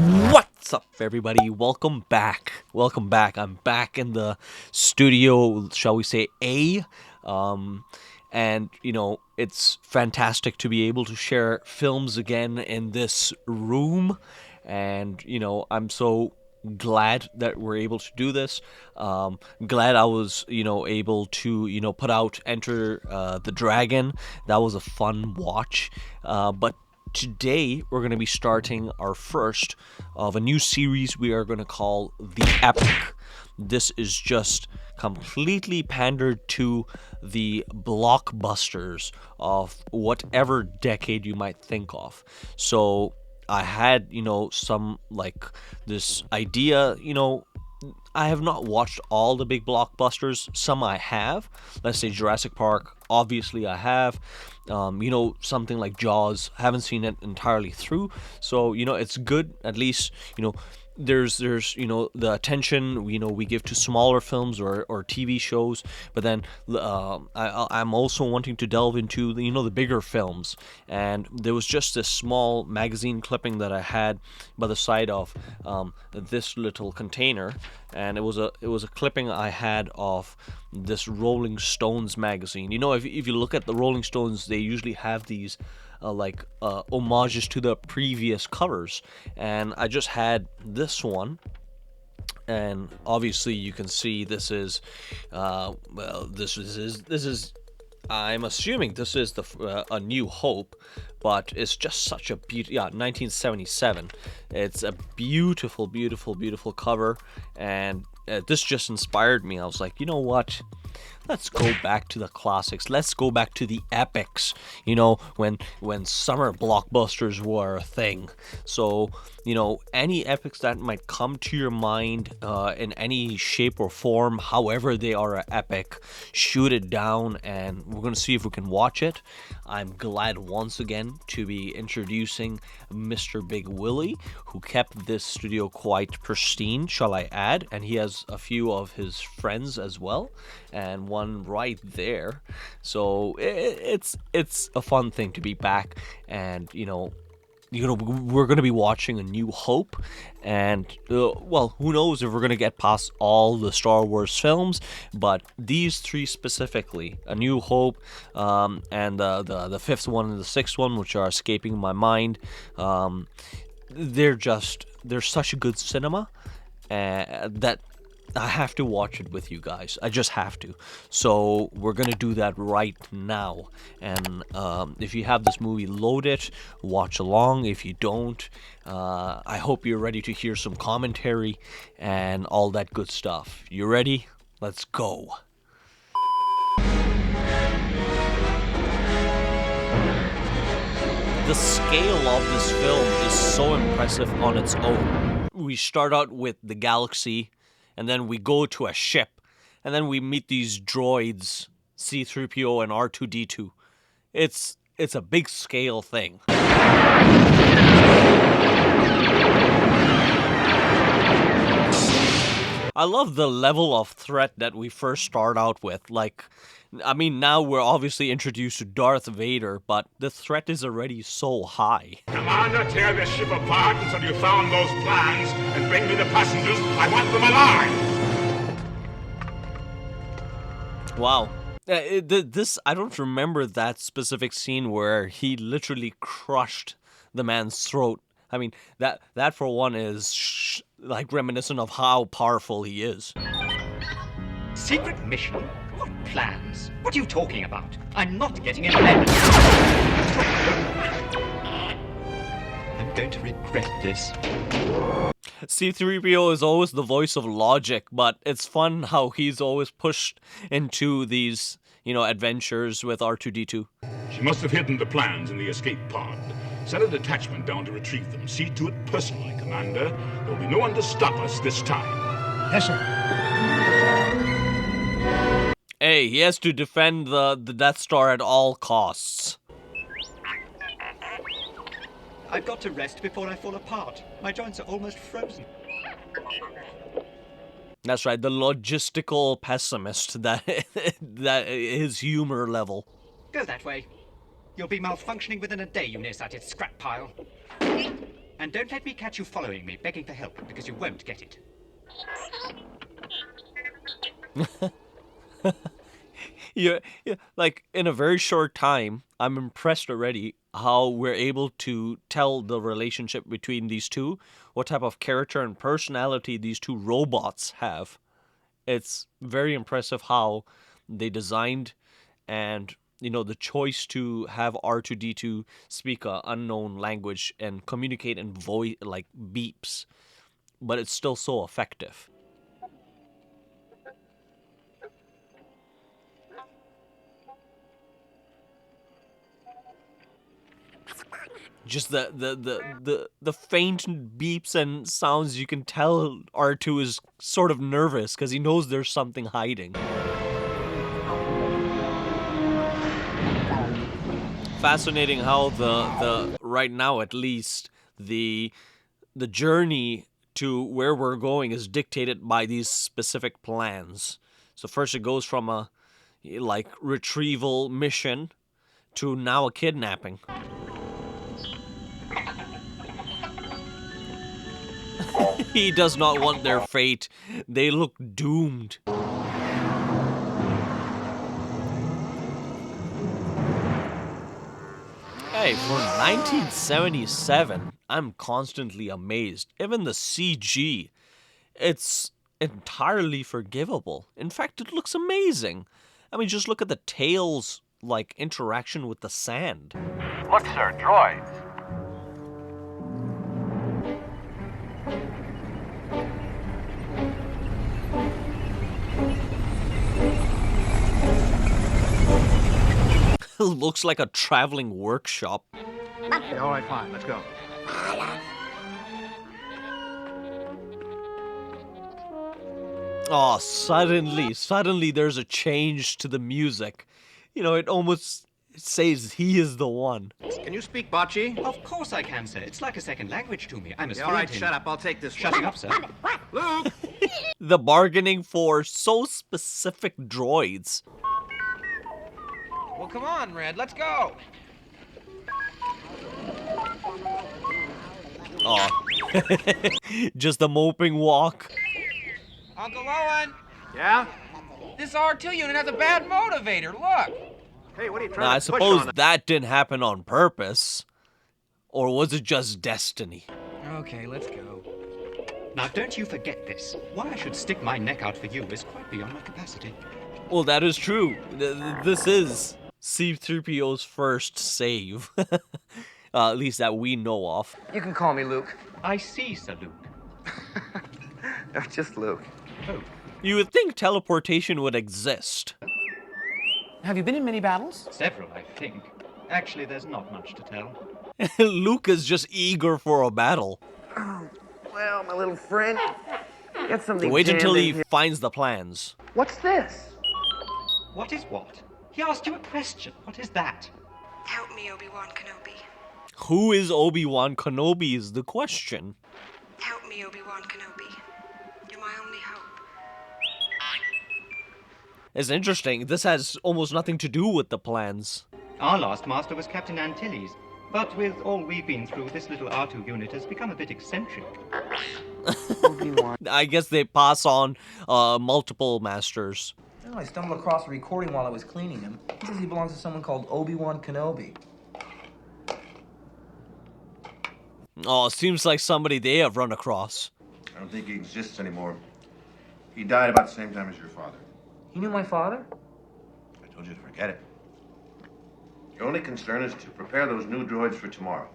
What's up, everybody? Welcome back. Welcome back. I'm back in the studio, shall we say A. And, it's fantastic to be able to share films again in this room. And, I'm so glad that we're able to do this. Glad I was, able to, put out Enter the Dragon. That was a fun watch. But today, we're going to be starting our first of a new series we are going to call The Epic. This is just completely pandered to the blockbusters of whatever decade you might think of. So I had, some like this idea, I have not watched all the big blockbusters. Some I have. Let's say Jurassic Park. Obviously, I have. Something like Jaws. Haven't seen it entirely through. So, it's good. At least, there's the attention we give to smaller films or TV shows, but then I'm also wanting to delve into the bigger films. And there was just this small magazine clipping that I had by the side of this little container, and it was a clipping I had of this Rolling Stones magazine. If you look at the Rolling Stones, they usually have these homages to the previous covers, and I just had this one, and obviously you can see this is I'm assuming this is the A New Hope, but it's just such a beautiful, 1977. It's a beautiful, beautiful, beautiful cover, and this just inspired me. I was like, you know what? Let's go back to the classics. Let's go back to the epics, when summer blockbusters were a thing. So, any epics that might come to your mind in any shape or form, however they are an epic, shoot it down, and we're going to see if we can watch it. I'm glad once again to be introducing Mr. Big Willie, who kept this studio quite pristine, shall I add, and he has a few of his friends as well, and one right there. So it's a fun thing to be back, and we're going to be watching A New Hope, and who knows if we're going to get past all the Star Wars films, but these three specifically, A New Hope, and the fifth one and the sixth one, which are escaping my mind, they're such a good cinema that I have to watch it with you guys. I just have to. So we're going to do that right now. And if you have this movie loaded, watch along. If you don't, I hope you're ready to hear some commentary and all that good stuff. You ready? Let's go. The scale of this film is so impressive on its own. We start out with the galaxy, and then we go to a ship, and then we meet these droids, C-3PO and R2-D2. It's a big scale thing. I love the level of threat that we first start out with. Now we're obviously introduced to Darth Vader, but the threat is already so high. Commander, tear this ship apart until you found those plans and bring me the passengers. I want them alive! Wow. I don't remember that specific scene where he literally crushed the man's throat. I mean, that for one is reminiscent of how powerful he is. Secret mission? What plans? What are you talking about? I'm not getting in bed. I'm going to regret this. C-3PO is always the voice of logic, but it's fun how he's always pushed into these, adventures with R2-D2. She must have hidden the plans in the escape pod. Send a detachment down to retrieve them. See to it personally, Commander. There'll be no one to stop us this time. Yes, sir. Hey, he has to defend the Death Star at all costs. I've got to rest before I fall apart. My joints are almost frozen. That's right, the logistical pessimist, that his humor level. Go that way. You'll be malfunctioning within a day, you nearsighted scrap pile. And don't let me catch you following me, begging for help, because you won't get it. Yeah, like in a very short time, I'm impressed already how we're able to tell the relationship between these two, what type of character and personality these two robots have. It's very impressive how they designed and the choice to have R2-D2 speak a unknown language and communicate in voice like beeps, but it's still so effective. Just the faint beeps and sounds, you can tell R2 is sort of nervous because he knows there's something hiding. Fascinating how the right now at least the journey to where we're going is dictated by these specific plans. So first it goes from a like retrieval mission to now a kidnapping. He does not want their fate. They look doomed. Hey, for 1977, I'm constantly amazed. Even the CG, it's entirely forgivable. In fact, it looks amazing. I mean, just look at the tail's, like, interaction with the sand. Look, sir, droids. Looks like a traveling workshop. Okay, all right, fine. Let's go. Oh, suddenly there's a change to the music. It almost says he is the one. Can you speak Bocce? Of course I can, sir. It's like a second language to me. I'm as Yeah, all fluent right, in... shut up. I'll take this Shutting one. up, sir. Luke! The bargaining for so specific droids. Well, come on, Red, let's go. Oh, just a moping walk. Uncle Owen, Yeah? this R2 unit has a bad motivator, look. Hey, what are you trying Now, I to push suppose on? that didn't happen on purpose. Or was it just destiny? Okay, let's go. Now, don't you forget this. Why I should stick my neck out for you is quite beyond my capacity. Well, that is true. This is C-3PO's first save. At least that we know of. You can call me Luke. I see, Sir Luke. Just Luke. Oh, You would think teleportation would exist. Have you been in many battles? several, I think. Actually, there's not much to tell. Luke is just eager for a battle. Well, my little friend, get something. Wait until jammed in he here. finds the plans. What's this? What is what? He asked you a question. What is that? Help me, Obi-Wan Kenobi. Who is Obi-Wan Kenobi is the question. Help me, Obi-Wan Kenobi. You're my only hope. It's interesting. This has almost nothing to do with the plans. Our last master was Captain Antilles. But with all we've been through, this little R2 unit has become a bit eccentric. Obi-Wan. I guess they pass on multiple masters. Oh, I stumbled across a recording while I was cleaning him. He says he belongs to someone called Obi-Wan Kenobi. Oh, it seems like somebody they have run across. I don't think he exists anymore. He died about the same time as your father. He knew my father? I told you to forget it. Your only concern is to prepare those new droids for tomorrow.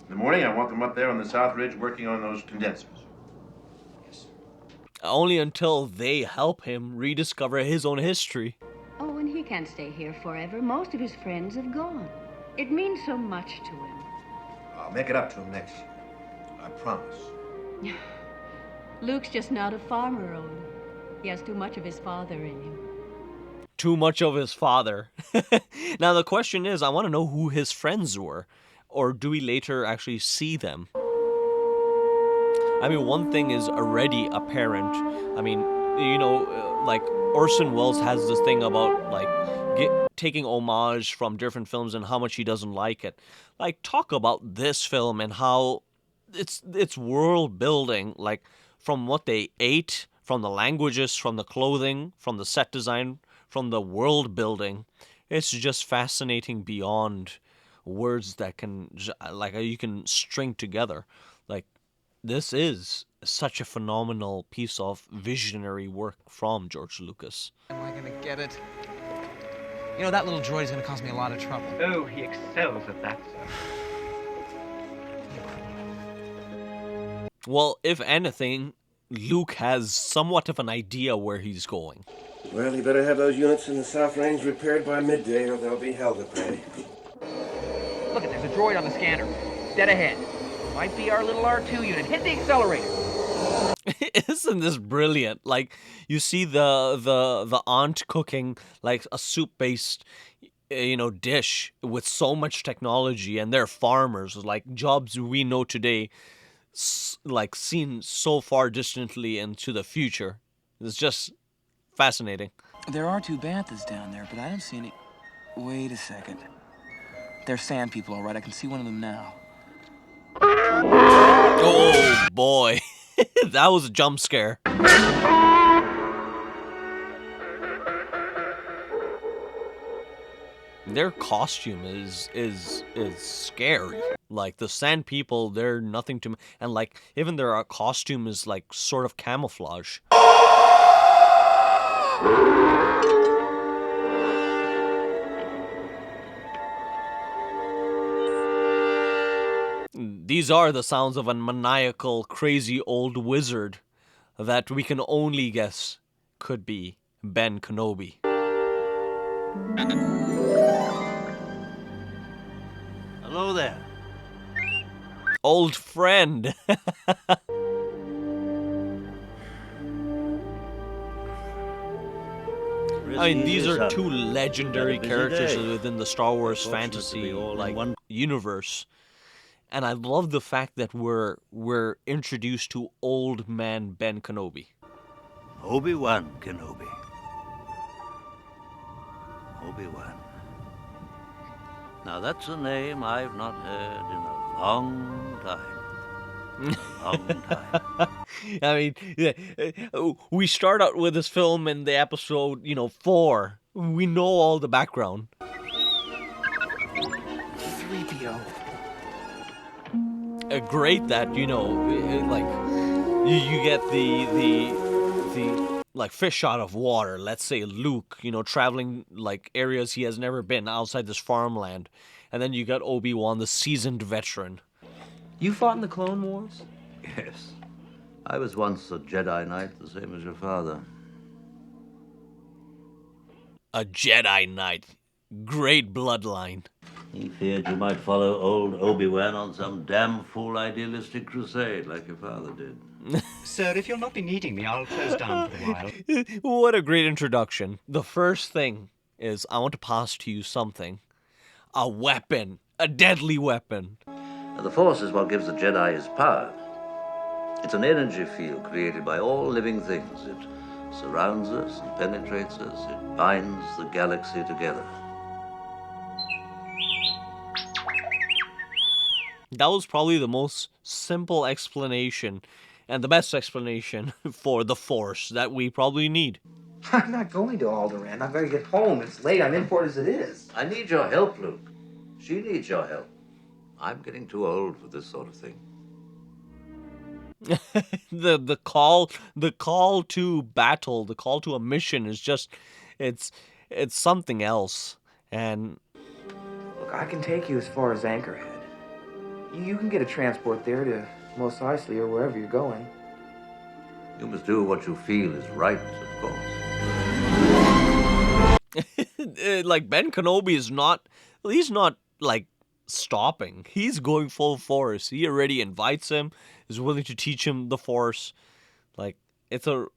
In the morning, I want them up there on the South Ridge working on those condensers. Yes. Only until they help him rediscover his own history. Oh, and he can't stay here forever. Most of his friends have gone. It means so much to him. I'll make it up to him next year. I promise. Luke's just not a farmer, Owen. He has too much of his father in him. Too much of his father. Now the question is, I want to know who his friends were. Or do we later actually see them? I mean, one thing is already apparent. I mean, like Orson Welles has this thing about like taking homage from different films and how much he doesn't like it. Like, talk about this film and how it's world building, like from what they ate, from the languages, from the clothing, from the set design, from the world building. It's just fascinating beyond words that you can string together. Like, this is such a phenomenal piece of visionary work from George Lucas. Am I gonna get it? You know, that little droid's gonna cause me a lot of trouble. Oh, he excels at that, sir. Well, if anything, Luke has somewhat of an idea where he's going. Well, you better have those units in the South Range repaired by midday or there'll be hell to pay. Look, there's a droid on the scanner. Dead ahead. Might be our little R2 unit. Hit the accelerator. Isn't this brilliant? Like, you see the aunt cooking like a soup-based dish with so much technology, and they're farmers, like jobs we know today, like seen so far distantly into the future. It's just fascinating. There are 2 banthas down there, but I don't see any... Wait a second. They're sand people, all right. I can see one of them now. Oh, boy. That was a jump scare. Their costume is scary. Like, the sand people, they're nothing to me. And, like, even their costume is, like, sort of camouflage. These are the sounds of a maniacal, crazy old wizard that we can only guess could be Ben Kenobi. Hello there. Old friend. I mean, these are 2 legendary characters within the Star Wars fantasy universe. And I love the fact that we're introduced to old man Ben Kenobi. Obi-Wan Kenobi. Obi-Wan. Now that's a name I've not heard in a long time. A long time. I mean, we start out with this film in the episode, 4. We know all the background. 3PO. Great that you get the like fish out of water. Let's say Luke, traveling like areas he has never been outside this farmland, and then you got Obi-Wan, the seasoned veteran. You fought in the Clone Wars? Yes. I was once a Jedi Knight, the same as your father. A Jedi Knight. Great bloodline. He feared you might follow old Obi-Wan on some damn fool idealistic crusade like your father did. Sir, if you'll not be needing me, I'll close down for a while. What a great introduction. The first thing is I want to pass to you something. A weapon. A deadly weapon. The Force is what gives the Jedi his power. It's an energy field created by all living things. It surrounds us and penetrates us. It binds the galaxy together. That was probably the most simple explanation and the best explanation for the Force that we probably need. I'm not going to Alderaan. I've got to get home. It's late. I'm in port as it is. I need your help, Luke. She needs your help. I'm getting too old for this sort of thing. the call to battle, the call to a mission is just it's something else. And look, I can take you as far as Anchorhead. You can get a transport there to Mos Eisley or wherever you're going. You must do what you feel is right, of course. Like, Ben Kenobi is he's not like stopping. He's going full force. He already invites him, is willing to teach him the Force. Like, it's a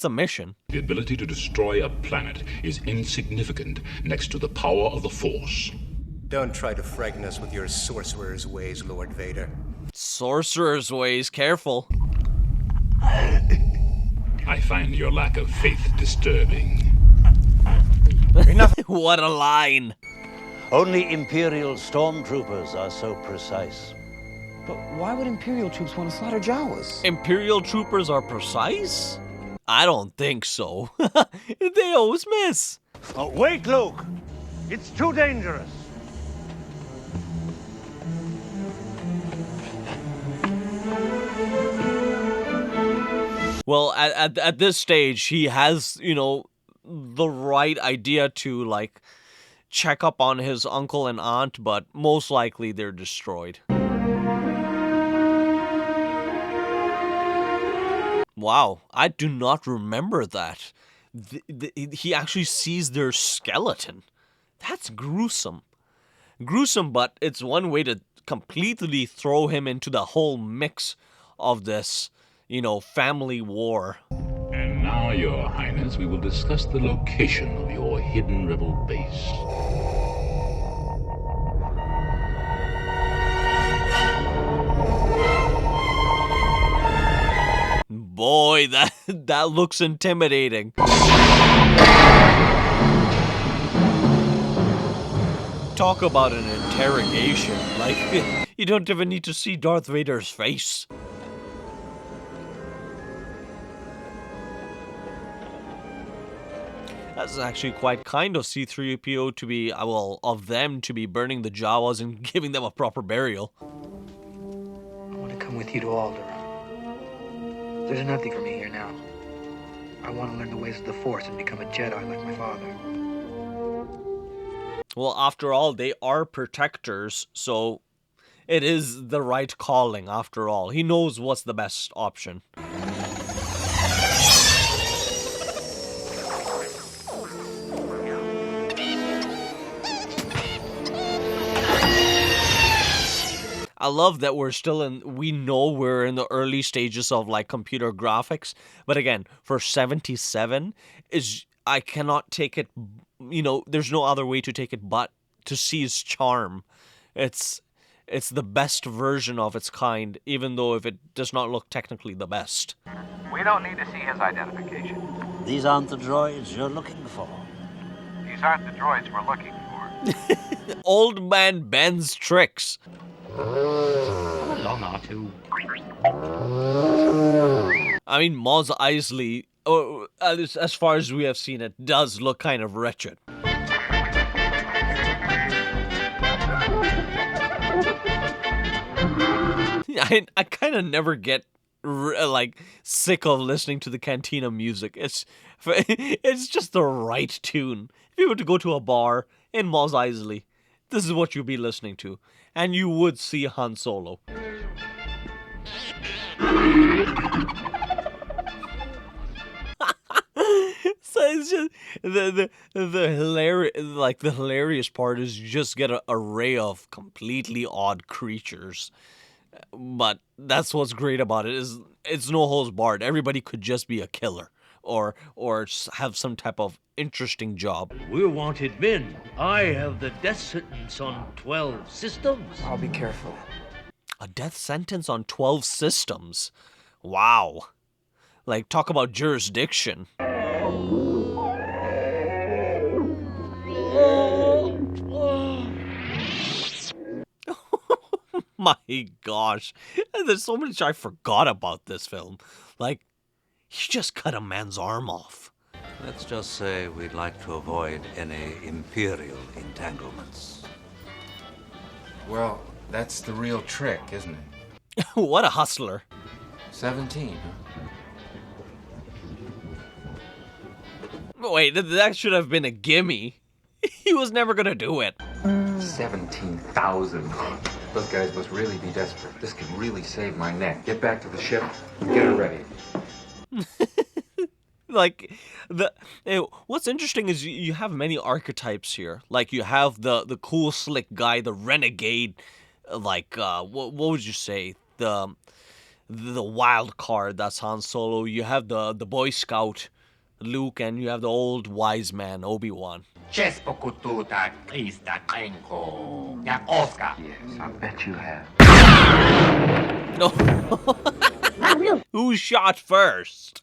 mission. The ability to destroy a planet is insignificant next to the power of the Force. Don't try to frighten us with your sorcerer's ways, Lord Vader. Sorcerer's ways, careful. I find your lack of faith disturbing. Enough. What a line. Only Imperial stormtroopers are so precise. But why would Imperial troops want to slaughter Jawas? Imperial troopers are precise? I don't think so. They always miss. Oh, wait, Luke! It's too dangerous! Well, at this stage, he has, you know, the right idea to, like, check up on his uncle and aunt, but most likely they're destroyed. Wow, I do not remember that. He actually sees their skeleton. That's gruesome. Gruesome, but it's one way to completely throw him into the whole mix of this, you know, family war. And now, Your Highness, we will discuss the location of your hidden rebel base. Boy, that looks intimidating. Talk about an interrogation. Like, you don't even need to see Darth Vader's face. That's actually quite kind of C-3PO to be, well, of them to be burning the Jawas and giving them a proper burial. I want to come with you to Alderaan. There's nothing for me here now. I want to learn the ways of the Force and become a Jedi like my father. Well, after all, they are protectors, so it is the right calling after all. He knows what's the best option. I love that we know we're in the early stages of like computer graphics, but again, for 77 I cannot take it, you know, there's no other way to take it but to see his charm. It's the best version of its kind, even though if it does not look technically the best. We don't need to see his identification. These aren't the droids you're looking for. These aren't the droids we're looking for. Old man Ben's tricks. Come along, R2. I mean, Mos Eisley, as far as we have seen it, does look kind of wretched. I kind of never get like sick of listening to the Cantina music. It's just the right tune. If you were to go to a bar in Mos Eisley, this is what you'd be listening to, and you would see Han Solo. So it's just the hilarious part is you just get an array of completely odd creatures. But that's what's great about it, is it's no holds barred. Everybody could just be a killer or have some type of interesting job. We're wanted men. I have the death sentence on 12 systems. I'll be careful. A death sentence on 12 systems? Wow. Like, talk about jurisdiction. My gosh. There's so much I forgot about this film. Like, he just cut a man's arm off. Let's just say we'd like to avoid any Imperial entanglements. Well, that's the real trick, isn't it? What a hustler. 17, huh? Wait, that should have been a gimme. He was never gonna do it. 17,000. Those guys must really be desperate. This could really save my neck. Get back to the ship and get her ready. Like, what's interesting is you have many archetypes here. Like, you have the cool, slick guy, the renegade, like, what would you say? The wild card, that's Han Solo. You have the Boy Scout, Luke, and you have the old wise man, Obi-Wan. Yes, I bet you have. No. Who shot first?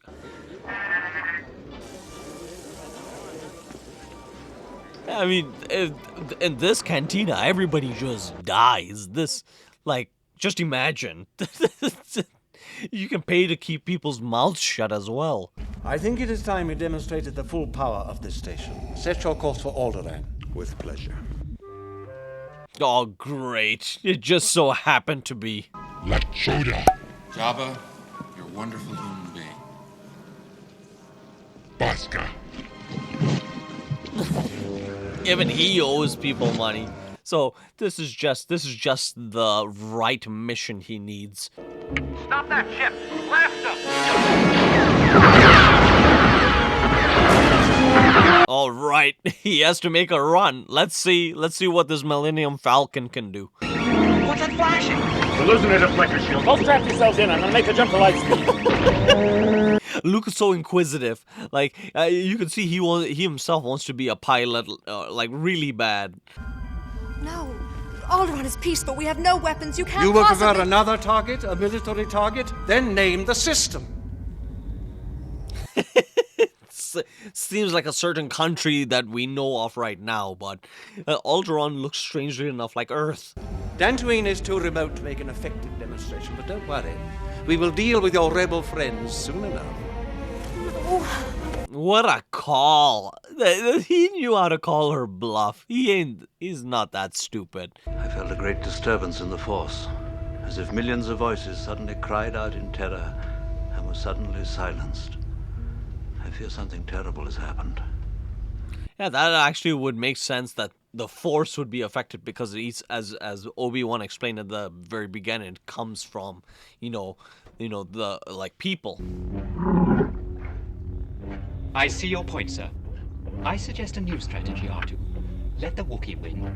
I mean, in this cantina, everybody just dies. This, like, Just imagine. You can pay to keep people's mouths shut as well. I think it is time we demonstrated the full power of this station. Set your course for Alderaan. With pleasure. Oh, great. It just so happened to be. Let's show ya. Jabba, you're a wonderful human being. Baska. Even he owes people money. So this is just the right mission he needs. Stop that ship! Blast them! All right, he has to make a run. Let's see what this Millennium Falcon can do. What's that flashing? We're losing a deflector shield. Don't strap yourselves in. I'm gonna make a jump to light speed. Luke is so inquisitive. Like you can see he himself wants to be a pilot, like really bad. No. Alderaan is peace, but we have no weapons. You can't You will possibly... prefer another target, a military target? Then name the system. Seems like a certain country that we know of right now, but Alderaan looks strangely enough like Earth. Dantooine is too remote to make an effective demonstration, but don't worry. We will deal with your rebel friends soon enough. What a call. He knew how to call her bluff. He's not that stupid. I felt a great disturbance in the Force, as if millions of voices suddenly cried out in terror and were suddenly silenced. I fear something terrible has happened. Yeah, that actually would make sense that the Force would be affected because it's, as Obi-Wan explained at the very beginning, it comes from, the like people. I see your point, sir. I suggest a new strategy, R2. Let the Wookiee win.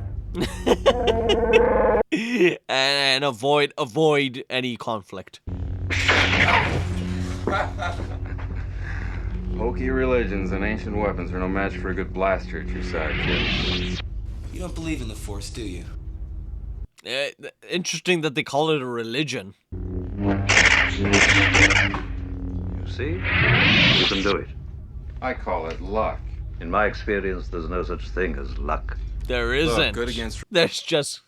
and avoid any conflict. Hokey religions and ancient weapons are no match for a good blaster at your side, kid. You don't believe in the Force, do you? Interesting that they call it a religion. You see? You can do it. I call it luck. In my experience, there's no such thing as luck. There isn't. Look, good against... There's just,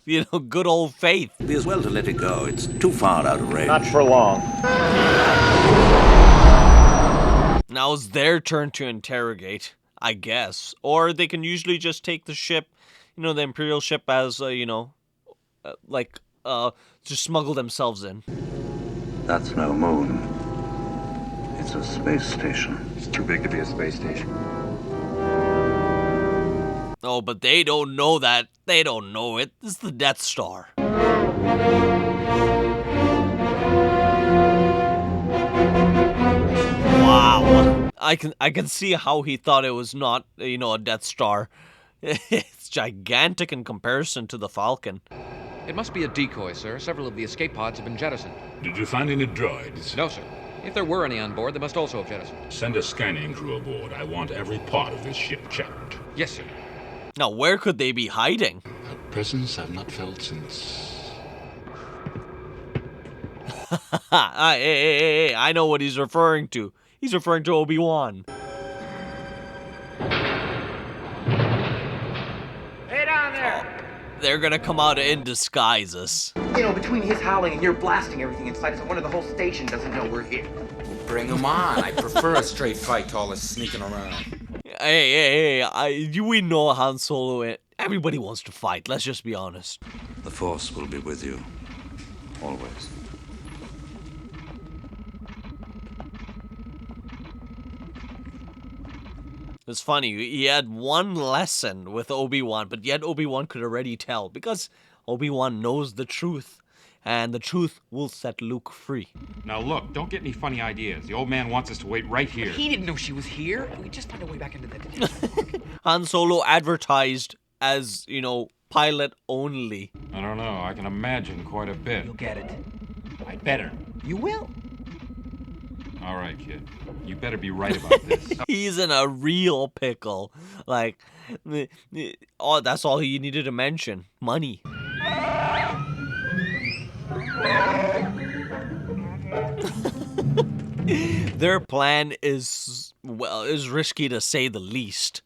good old faith. It'd be as well to let it go. It's too far out of range. Not for long. Now it's their turn to interrogate, I guess. Or they can usually just take the ship, the Imperial ship as, to smuggle themselves in. That's no moon. It's a space station. It's too big to be a space station. Oh, but they don't know that. They don't know it. This is the Death Star. Wow. I can see how he thought it was not, a Death Star. It's gigantic in comparison to the Falcon. It must be a decoy, sir. Several of the escape pods have been jettisoned. Did you find any droids? No, sir. If there were any on board, they must also have jettisoned. Send a scanning crew aboard. I want every part of this ship checked. Yes, sir. Now, where could they be hiding? A presence I've not felt since... Hey, I know what he's referring to. He's referring to Obi-Wan. Hey down there! They're gonna come out in disguises. Between his howling and your blasting everything inside, so one of the whole station doesn't know we're here. Bring them on. I prefer a straight fight to all this sneaking around. Hey, we know Han Solo. Everybody wants to fight. Let's just be honest. The Force will be with you. Always. It's funny, he had one lesson with Obi-Wan, but yet Obi-Wan could already tell, because Obi-Wan knows the truth, and the truth will set Luke free. Now look, don't get any funny ideas. The old man wants us to wait right here. He didn't know she was here. We just find a way back into the... Han Solo advertised as, pilot only. I don't know, I can imagine quite a bit. You'll get it. I better. You will. All right, kid. You better be right about this. He's in a real pickle. That's all he needed to mention. Money. Their plan is risky to say the least.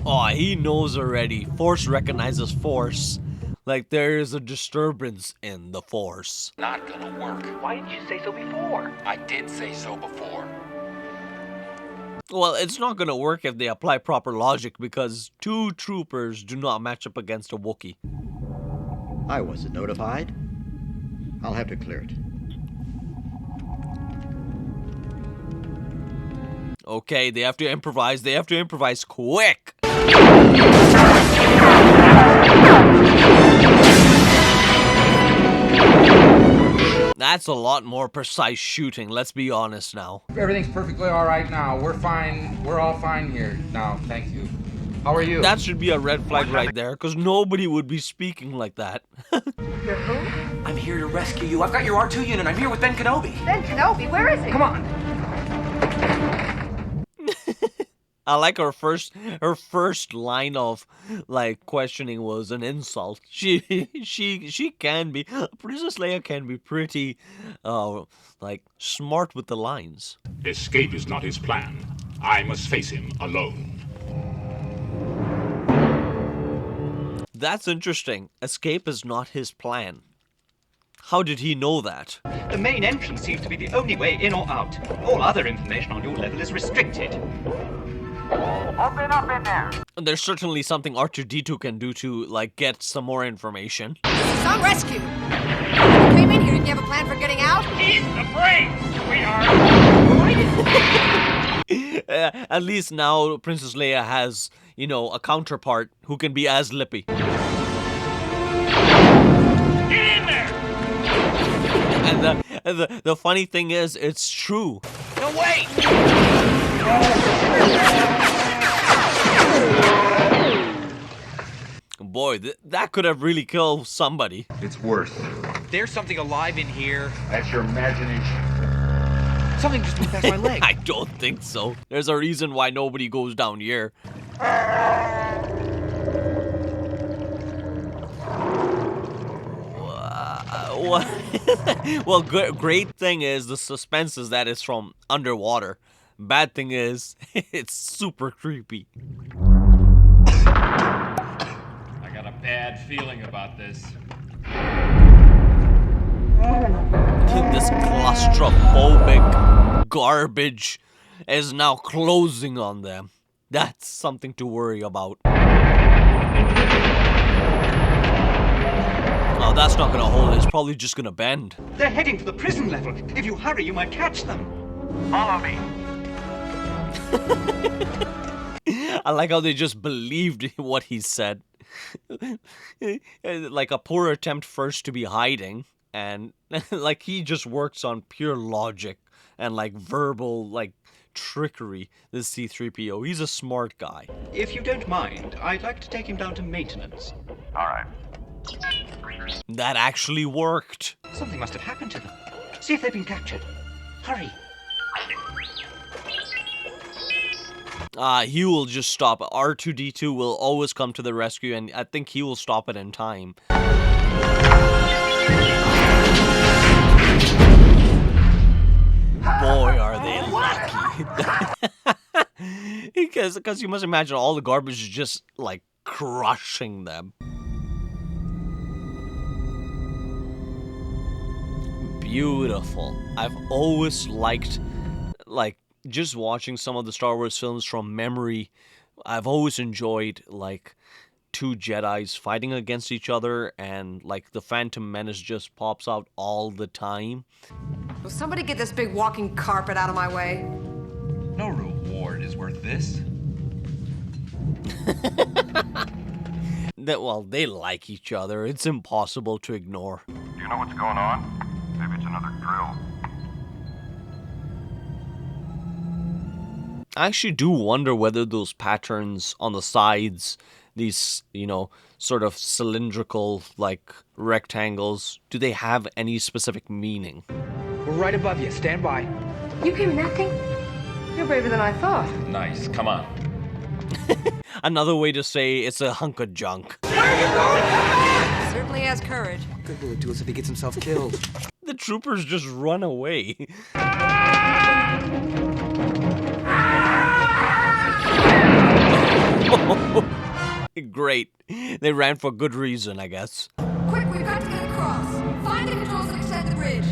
Oh, he knows already. Force recognizes Force. Like there is a disturbance in the Force. Not gonna work. Why didn't you say so before? I did say so before. Well, it's not gonna work if they apply proper logic because 2 troopers do not match up against a Wookiee. I wasn't notified. I'll have to clear it. Okay, they have to improvise. They have to improvise quick. That's a lot more precise shooting, let's be honest now. Everything's perfectly all right now. We're fine. We're all fine here now. Thank you. How are you? That should be a red flag right there, because nobody would be speaking like that. You're who? I'm here to rescue you. I've got your R2 unit. I'm here with Ben Kenobi. Ben Kenobi, where is he? Come on. I like her first line of like questioning was an insult. She can be Princess Leia can be pretty like smart with the lines. Escape is not his plan. I must face him alone. That's interesting. Escape is not his plan. How did he know that? The main entrance seems to be the only way in or out. All other information on your level is restricted. Open up in there. There's certainly something R2-D2 can do to, like, get some more information. This is some rescue. You came in here, didn't you have a plan for getting out? He's the brains, sweetheart. At least now Princess Leia has, you know, a counterpart who can be as lippy. Get in there. And the funny thing is, it's true. No, wait! Boy, that could have really killed somebody. It's worse. There's something alive in here. That's your imagination. Something just moved past my leg. I don't think so. There's a reason why nobody goes down here. Well, great thing is the suspense is that it's from underwater. Bad thing is, it's super creepy. I got a bad feeling about this. This claustrophobic garbage is now closing on them. That's something to worry about. Oh, that's not gonna hold. It's probably just gonna bend. They're heading for the prison level. If you hurry, you might catch them. Follow me. I like how they just believed what he said. Like a poor attempt first to be hiding, and like he just works on pure logic and like verbal like trickery. This C-3PO, he's a smart guy. If you don't mind, I'd like to take him down to maintenance. All right. That actually worked. Something must have happened to them. See if they've been captured. Hurry. He will just stop. R2-D2 will always come to the rescue, and I think he will stop it in time. Boy, are they lucky. Because you must imagine all the garbage is just, like, crushing them. Beautiful. I've always liked, like, just watching some of the Star Wars films from memory. I've always enjoyed, like, 2 Jedis fighting against each other, and, like, the Phantom Menace just pops out all the time. Will somebody get this big walking carpet out of my way? No reward is worth this. Well, they like each other. It's impossible to ignore. Do you know what's going on? Maybe it's another drill. I actually do wonder whether those patterns on the sides, these, you know, sort of cylindrical, like, rectangles, do they have any specific meaning? We're right above you. Stand by. You came in that thing? You're braver than I thought. Nice, come on. Another way to say it's a hunk of junk. Certainly has courage. Good will it do us if he gets himself killed. The troopers just run away. Great. They ran for good reason, I guess. Quick, we've got to get across. Find the controls and extend the bridge.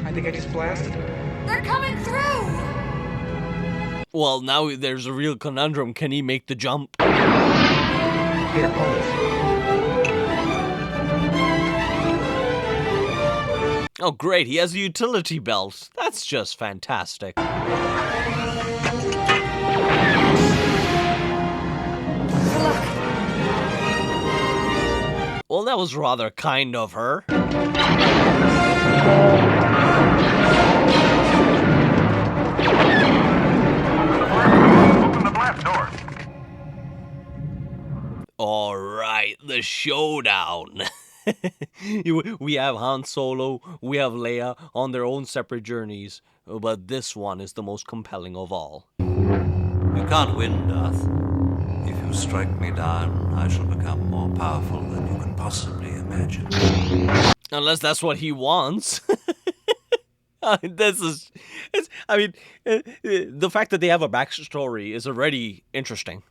I think I just blasted them. They're coming through! Well, now there's a real conundrum. Can he make the jump? Here, hold this. Oh, great. He has a utility belt. That's just fantastic. Well, that was rather kind of her. Open the blast door. All right, the showdown. We have Han Solo, we have Leia on their own separate journeys, but this one is the most compelling of all. You can't win, Darth. If you strike me down, I shall become more powerful than you can possibly imagine. Unless that's what he wants. The fact that they have a backstory is already interesting.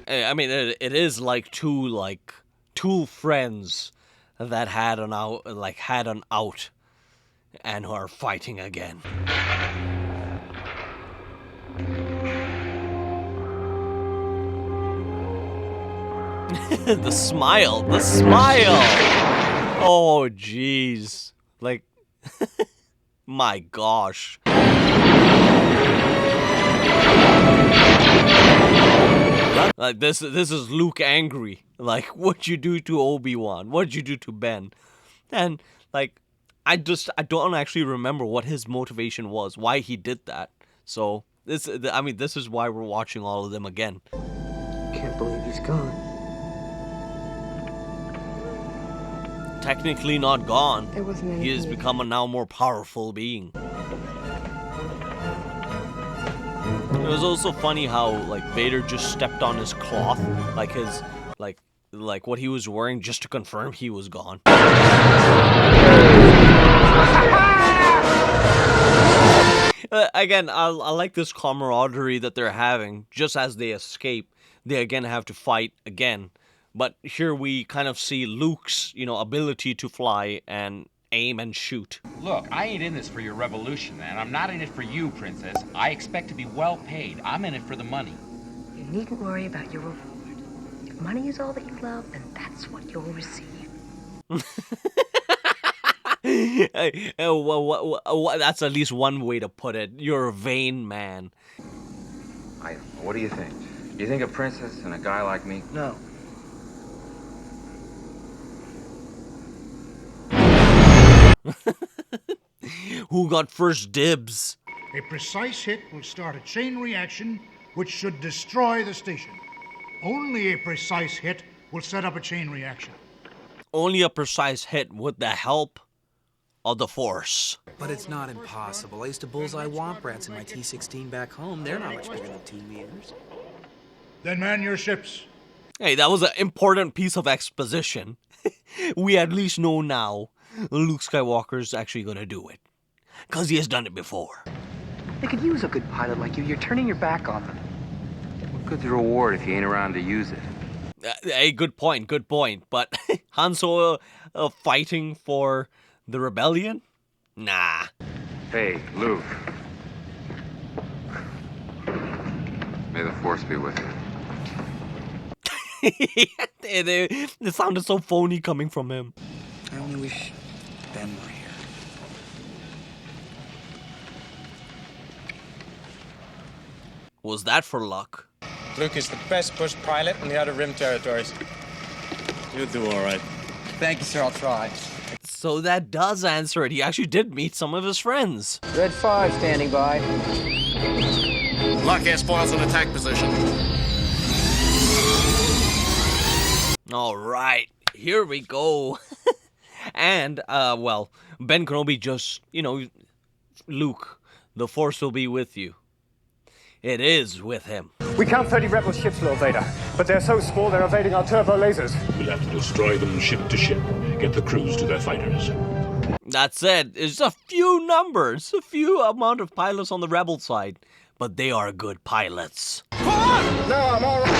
I mean, it is like two friends that had an out and who are fighting again. The smile. Oh, jeez. Like, my gosh. Like, this is Luke angry. Like, what'd you do to Obi-Wan? What'd you do to Ben? And, like, I don't actually remember what his motivation was, why he did that. So, this is why we're watching all of them again. Can't believe he's gone. Technically not gone. There wasn't anything. He has become a now more powerful being. It was also funny how, like, Vader just stepped on his cloth, like his, like what he was wearing, just to confirm he was gone. Again, I like this camaraderie that they're having. Just as they escape, they again have to fight again. But here we kind of see Luke's, ability to fly and aim and shoot. Look, I ain't in this for your revolution, and I'm not in it for you, Princess. I expect to be well paid. I'm in it for the money. You needn't worry about your reward. If money is all that you love, then that's what you'll receive. That's at least one way to put it. You're a vain man. What do you think? Do you think a princess and a guy like me? No. Who got first dibs? A precise hit will start a chain reaction which should destroy the station. Only a precise hit will set up a chain reaction. Only a precise hit with the help of the Force. But it's not impossible. I used to bullseye womp rats in my T-16 back home. They're not much bigger than 2 meters. Then man your ships. Hey, that was an important piece of exposition. We at least know now Luke Skywalker's actually gonna do it. Because he has done it before. They could use a good pilot like you. You're turning your back on them. What good's the reward if you ain't around to use it? Hey, good point. But Han Solo fighting for the rebellion? Nah. Hey, Luke. May the Force be with you. It sounded so phony coming from him. I only wish Ben were here. Was that for luck? Luke is the best bush pilot in the Outer Rim territories. You'll do all right. Thank you, sir. I'll try. So that does answer it. He actually did meet some of his friends. Red 5 standing by. Lock air spoils in attack position. All right, here we go. And, Ben Kenobi just, Luke, the Force will be with you. It is with him. We count 30 rebel ships, Lord Vader, but they're so small they're evading our turbo lasers. We'll have to destroy them ship to ship. Get the crews to their fighters. That's it. It's a few numbers, a few amount of pilots on the rebel side, but they are good pilots. No, I'm all right.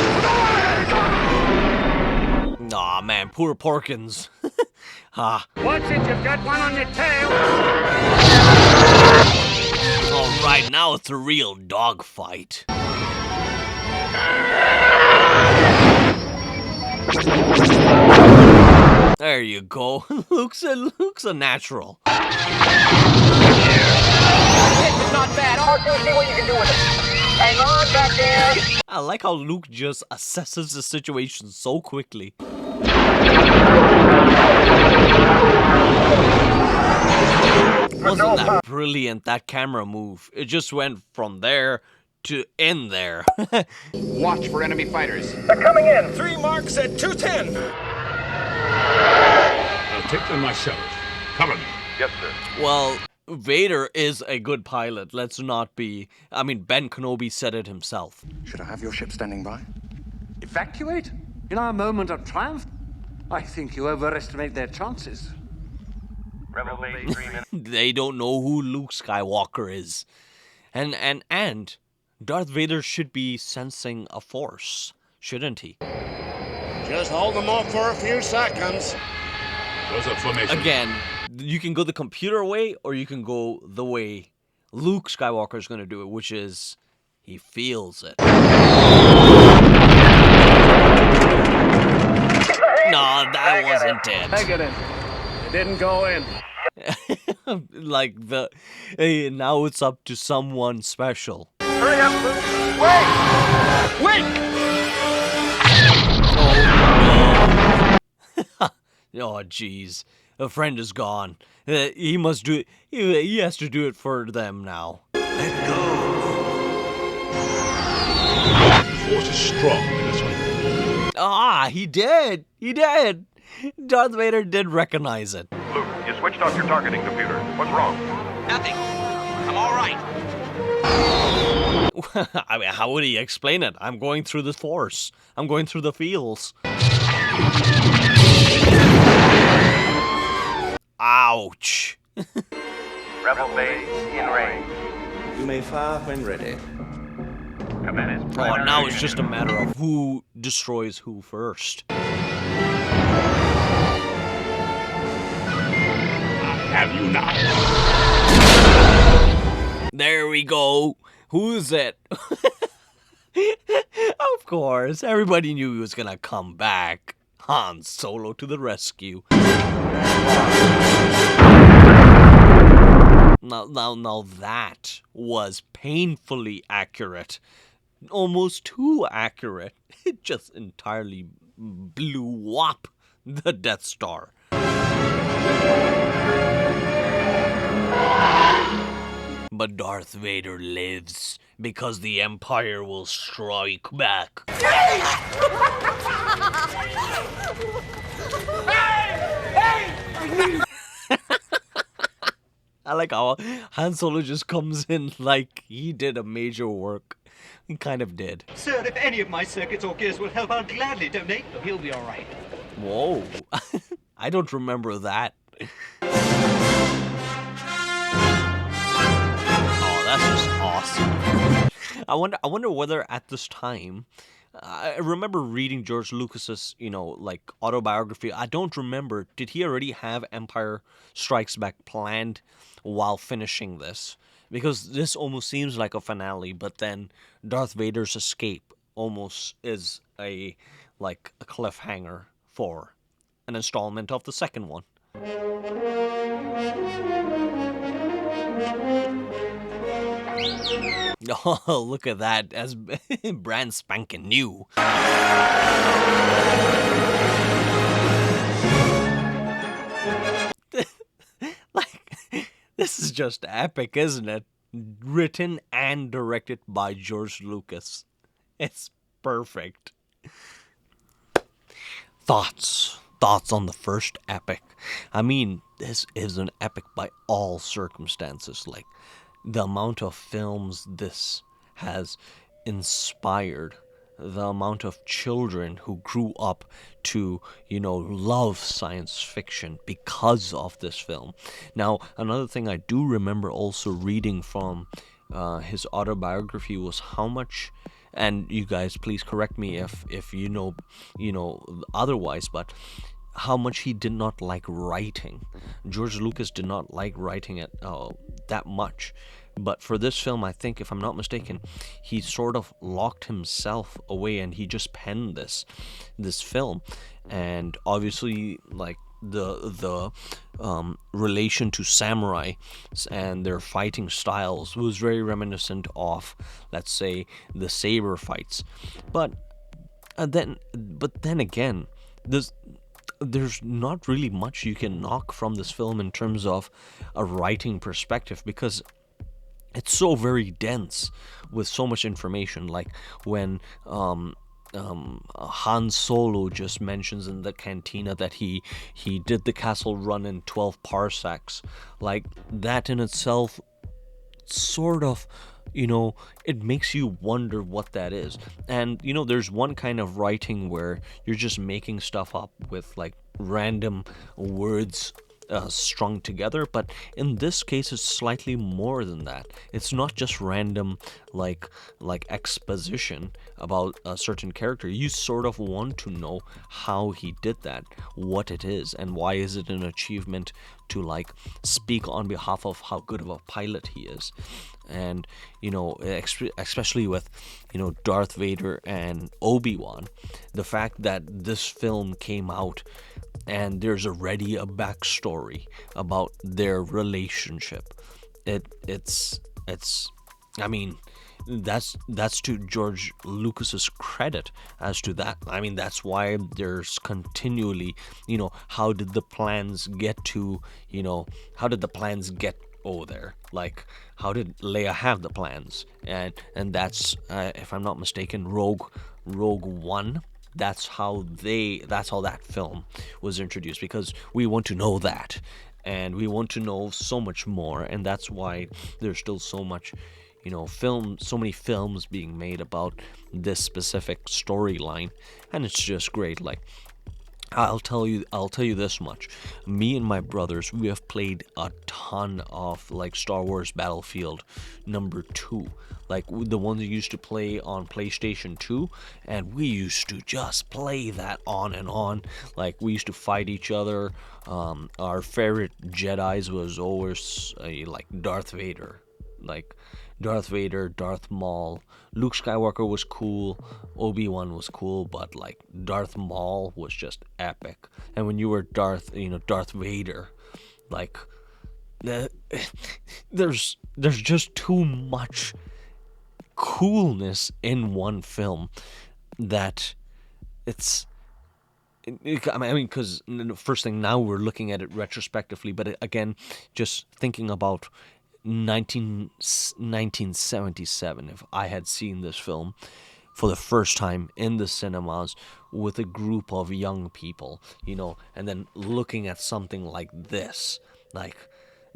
Aw, man, poor Porkins. Watch it, you've got one on your tail. All right, now it's a real dogfight. There you go. Luke's a natural. It's not bad. R2, see what you can do with it. Hang on back there. I like how Luke just assesses the situation so quickly. Wasn't that brilliant, that camera move? It just went from there to in there. Watch for enemy fighters. They're coming in. 3 marks at 210. I'll take them myself. Cover me. Yes, sir. Well, Vader is a good pilot. Let's not be... I mean, Ben Kenobi said it himself. Should I have your ship standing by? Evacuate? In our moment of triumph? I think you overestimate their chances. Rebel base 3 minutes. They don't know who Luke Skywalker is. And Darth Vader should be sensing a force, shouldn't he? Just hold them off for a few seconds. Close up formation. Again, you can go the computer way or you can go the way Luke Skywalker is going to do it, which is he feels it. No, that wasn't it. Negative. It didn't go in. Like hey, now it's up to someone special. Hurry up, Luke. Wait! Wait! Oh, jeez. A friend is gone. He must do it. He has to do it for them now. Let go. The force is strong in this one. Ah, he did. He did. Darth Vader did recognize it. Luke, you switched off your targeting computer. What's wrong? Nothing. I'm all right. I mean, how would he explain it? I'm going through the force. I'm going through the fields. Ouch. Rebel base in range. You may fire when ready. Command is Oh, now it's just a matter of who destroys who first. I have you now. There we go. Who's it? Of course, everybody knew he was gonna come back. Han Solo to the rescue. Now that was painfully accurate. Almost too accurate. It just entirely blew up the Death Star. But Darth Vader lives because the Empire will strike back. I like how Han Solo just comes in like he did a major work. He kind of did. Sir, if any of my circuits or gears will help, I'll gladly donate them. He'll be all right. Whoa. I don't remember that. Oh, that's just awesome. I wonder whether at this time, I remember reading George Lucas's, like autobiography. I don't remember. Did he already have Empire Strikes Back planned while finishing this? Because this almost seems like a finale, but then Darth Vader's escape almost is a cliffhanger for an installment of the second one. Oh, look at that, as brand spanking new. This is just epic, isn't it? Written and directed by George Lucas. It's perfect. Thoughts on the first epic. I mean, this is an epic by all circumstances. Like, the amount of films this has inspired the amount of children who grew up to, love science fiction because of this film. Now, another thing I do remember also reading from his autobiography was how much, and you guys please correct me if you know otherwise, but how much he did not like writing. George Lucas did not like writing it that much. But for this film, I think, if I'm not mistaken, he sort of locked himself away and he just penned this film. And obviously, like, the relation to samurai and their fighting styles was very reminiscent of, let's say, the saber fights. But then again, there's not really much you can knock from this film in terms of a writing perspective, because it's so very dense with so much information. Like when Han Solo just mentions in the cantina that he did the castle run in 12 parsecs. Like, that in itself sort of, it makes you wonder what that is. And there's one kind of writing where you're just making stuff up with like random words strung together, but in this case it's slightly more than that. It's not just random like exposition about a certain character. You sort of want to know how he did that, what it is, and why is it an achievement to like speak on behalf of how good of a pilot he is. And especially with Darth Vader and Obi-Wan, the fact that this film came out and there's already a backstory about their relationship. It's I mean, that's to George Lucas's credit as to that. I mean, that's why there's continually, how did the plans get over there? Like, how did Leia have the plans? And that's if I'm not mistaken, Rogue One. That's how that film was introduced, because we want to know that, and we want to know so much more, and that's why there's still so much, so many films being made about this specific storyline, and it's just great. Like, I'll tell you this much. Me and my brothers, we have played a ton of like Star Wars Battlefield number 2, like the ones we used to play on PlayStation 2, and we used to just play that on and on. Like, we used to fight each other. Our favorite Jedis was always like Darth Vader, Darth Maul. Luke Skywalker was cool, Obi-Wan was cool, but like Darth Maul was just epic. And when you were Darth Vader, like there's just too much coolness in one film that I mean, because first thing, now we're looking at it retrospectively, but again, just thinking about 1977, if I had seen this film for the first time in the cinemas with a group of young people, and then looking at something like this, like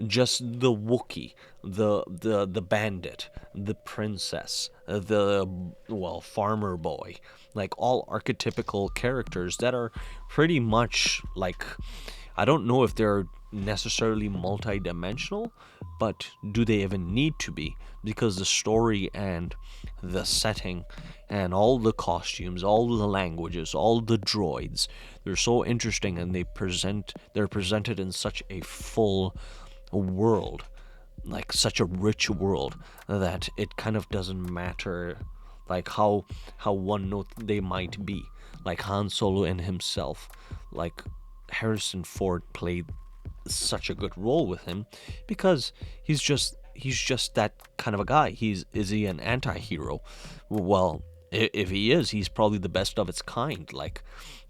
just the Wookiee, the bandit, the princess, the farmer boy, like all archetypical characters that are pretty much like, I don't know if they're necessarily multi-dimensional, but do they even need to be? Because the story and the setting and all the costumes, all the languages, all the droids, they're so interesting, and they're presented in such a full world, like such a rich world, that it kind of doesn't matter like how one note they might be. Like Han Solo and himself, like Harrison Ford played such a good role with him, because he's just that kind of a guy. Is he an anti-hero? Well, if he is, he's probably the best of its kind. Like,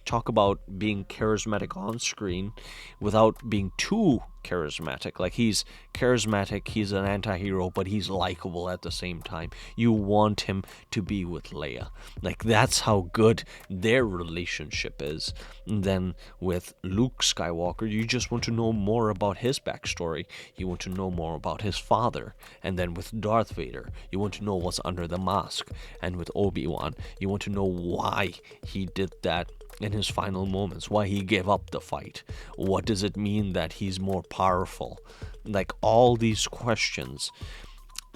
talk about being charismatic on screen without being too charismatic. Like, he's charismatic, he's an anti-hero, but he's likable at the same time. You want him to be with Leia. Like, that's how good their relationship is. And then with Luke Skywalker, you just want to know more about his backstory. You want to know more about his father. And then with Darth Vader, you want to know what's under the mask. And with Obi-Wan, you want to know why he did that in his final moments, why he gave up the fight. What does it mean that he's more powerful? Like, all these questions,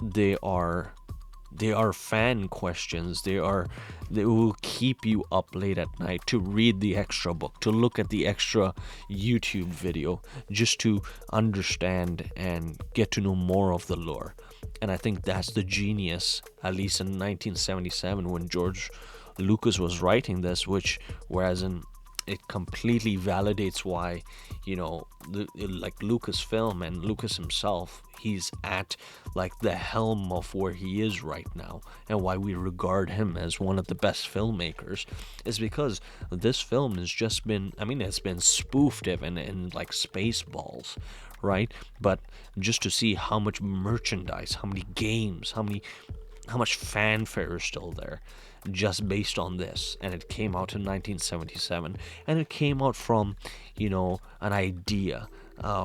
they are fan questions. They will keep you up late at night to read the extra book, to look at the extra YouTube video, just to understand and get to know more of the lore. And I think that's the genius, at least in 1977 when George Lucas was writing this, whereas it completely validates why, like Lucasfilm and Lucas himself, he's at like the helm of where he is right now, and why we regard him as one of the best filmmakers is because this film has just been, it's been spoofed even in like Spaceballs, right? But just to see how much merchandise, how many games, how much fanfare is still there, just based on this. And it came out in 1977, and it came out from an idea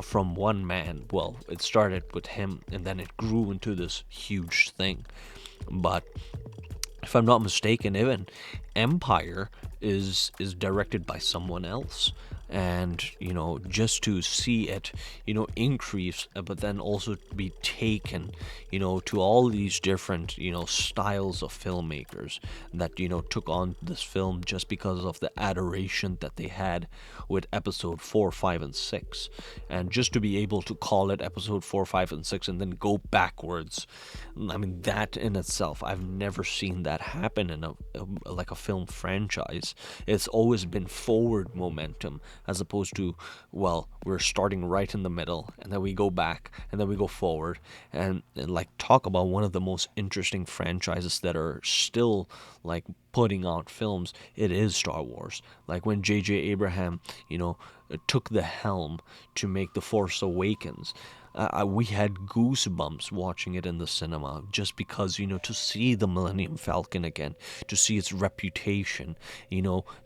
from one man. Well, it started with him, and then it grew into this huge thing. But if I'm not mistaken, even Empire is directed by someone else. And just to see it increase, but then also be taken to all these different styles of filmmakers that took on this film just because of the adoration that they had with episode 4, 5, and 6. And just to be able to call it episode 4, 5, and 6 and then go backwards, that in itself, I've never seen that happen in a film franchise. It's always been forward momentum, as opposed to, well, we're starting right in the middle, and then we go back, and then we go forward, and like, talk about one of the most interesting franchises that are still like putting out films. It is Star Wars. Like, when J.J. Abraham took the helm to make The Force Awakens, we had goosebumps watching it in the cinema, just because, to see the Millennium Falcon again, to see its reputation,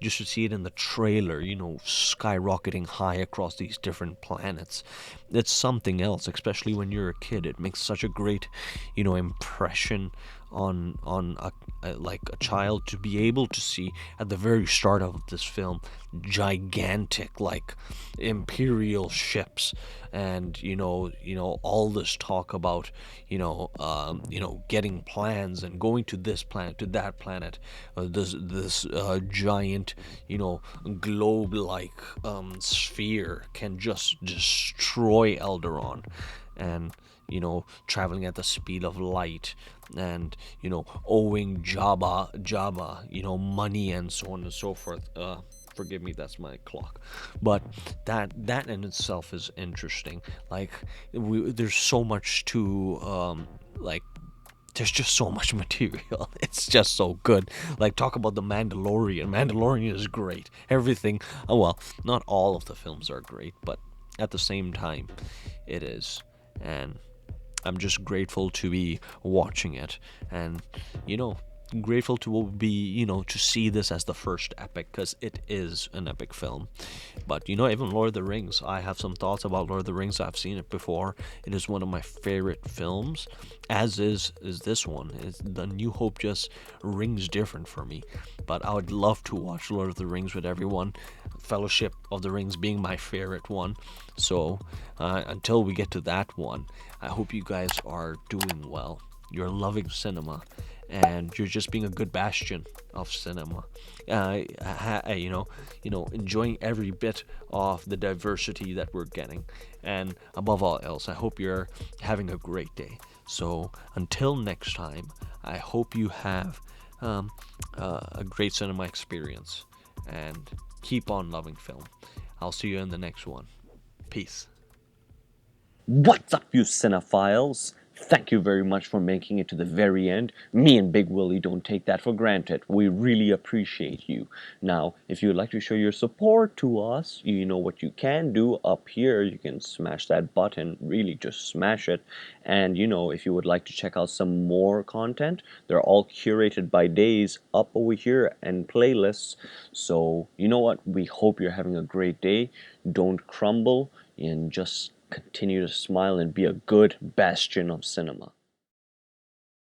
just to see it in the trailer, skyrocketing high across these different planets. It's something else, especially when you're a kid. It makes such a great, impression on a child to be able to see at the very start of this film gigantic like Imperial ships, and all this talk about getting plans and going to this planet, to that planet, this giant globe like sphere can just destroy Alderaan, and traveling at the speed of light, and owing Jabba money, and so on and so forth. Forgive me, that's my clock. But that in itself is interesting. Like, there's so much to there's just so much material. It's just so good. Like, talk about the Mandalorian. Mandalorian is great. Everything. Oh, well, not all of the films are great, but at the same time, it is. And I'm just grateful to be watching it, and grateful to be to see this as the first epic, because it is an epic film. But even Lord of the Rings, I have some thoughts about Lord of the Rings. I've seen it before. It is one of my favorite films, as is this one. The New Hope just rings different for me. But I would love to watch Lord of the Rings with everyone, Fellowship of the Rings being my favorite one. So until we get to that one, I hope you guys are doing well. You're loving cinema, and you're just being a good bastion of cinema. Enjoying every bit of the diversity that we're getting. And above all else, I hope you're having a great day. So until next time, I hope you have a great cinema experience, and keep on loving film. I'll see you in the next one. Peace. What's up, you cinephiles? Thank you very much for making it to the very end. Me and Big Willie don't take that for granted. We really appreciate you. Now, if you would like to show your support to us, you know what you can do up here. You can smash that button, really just smash it. And you know, if you would like to check out some more content, they're all curated by days up over here and playlists. So, you know what? We hope you're having a great day. Don't crumble and just continue to smile and be a good bastion of cinema.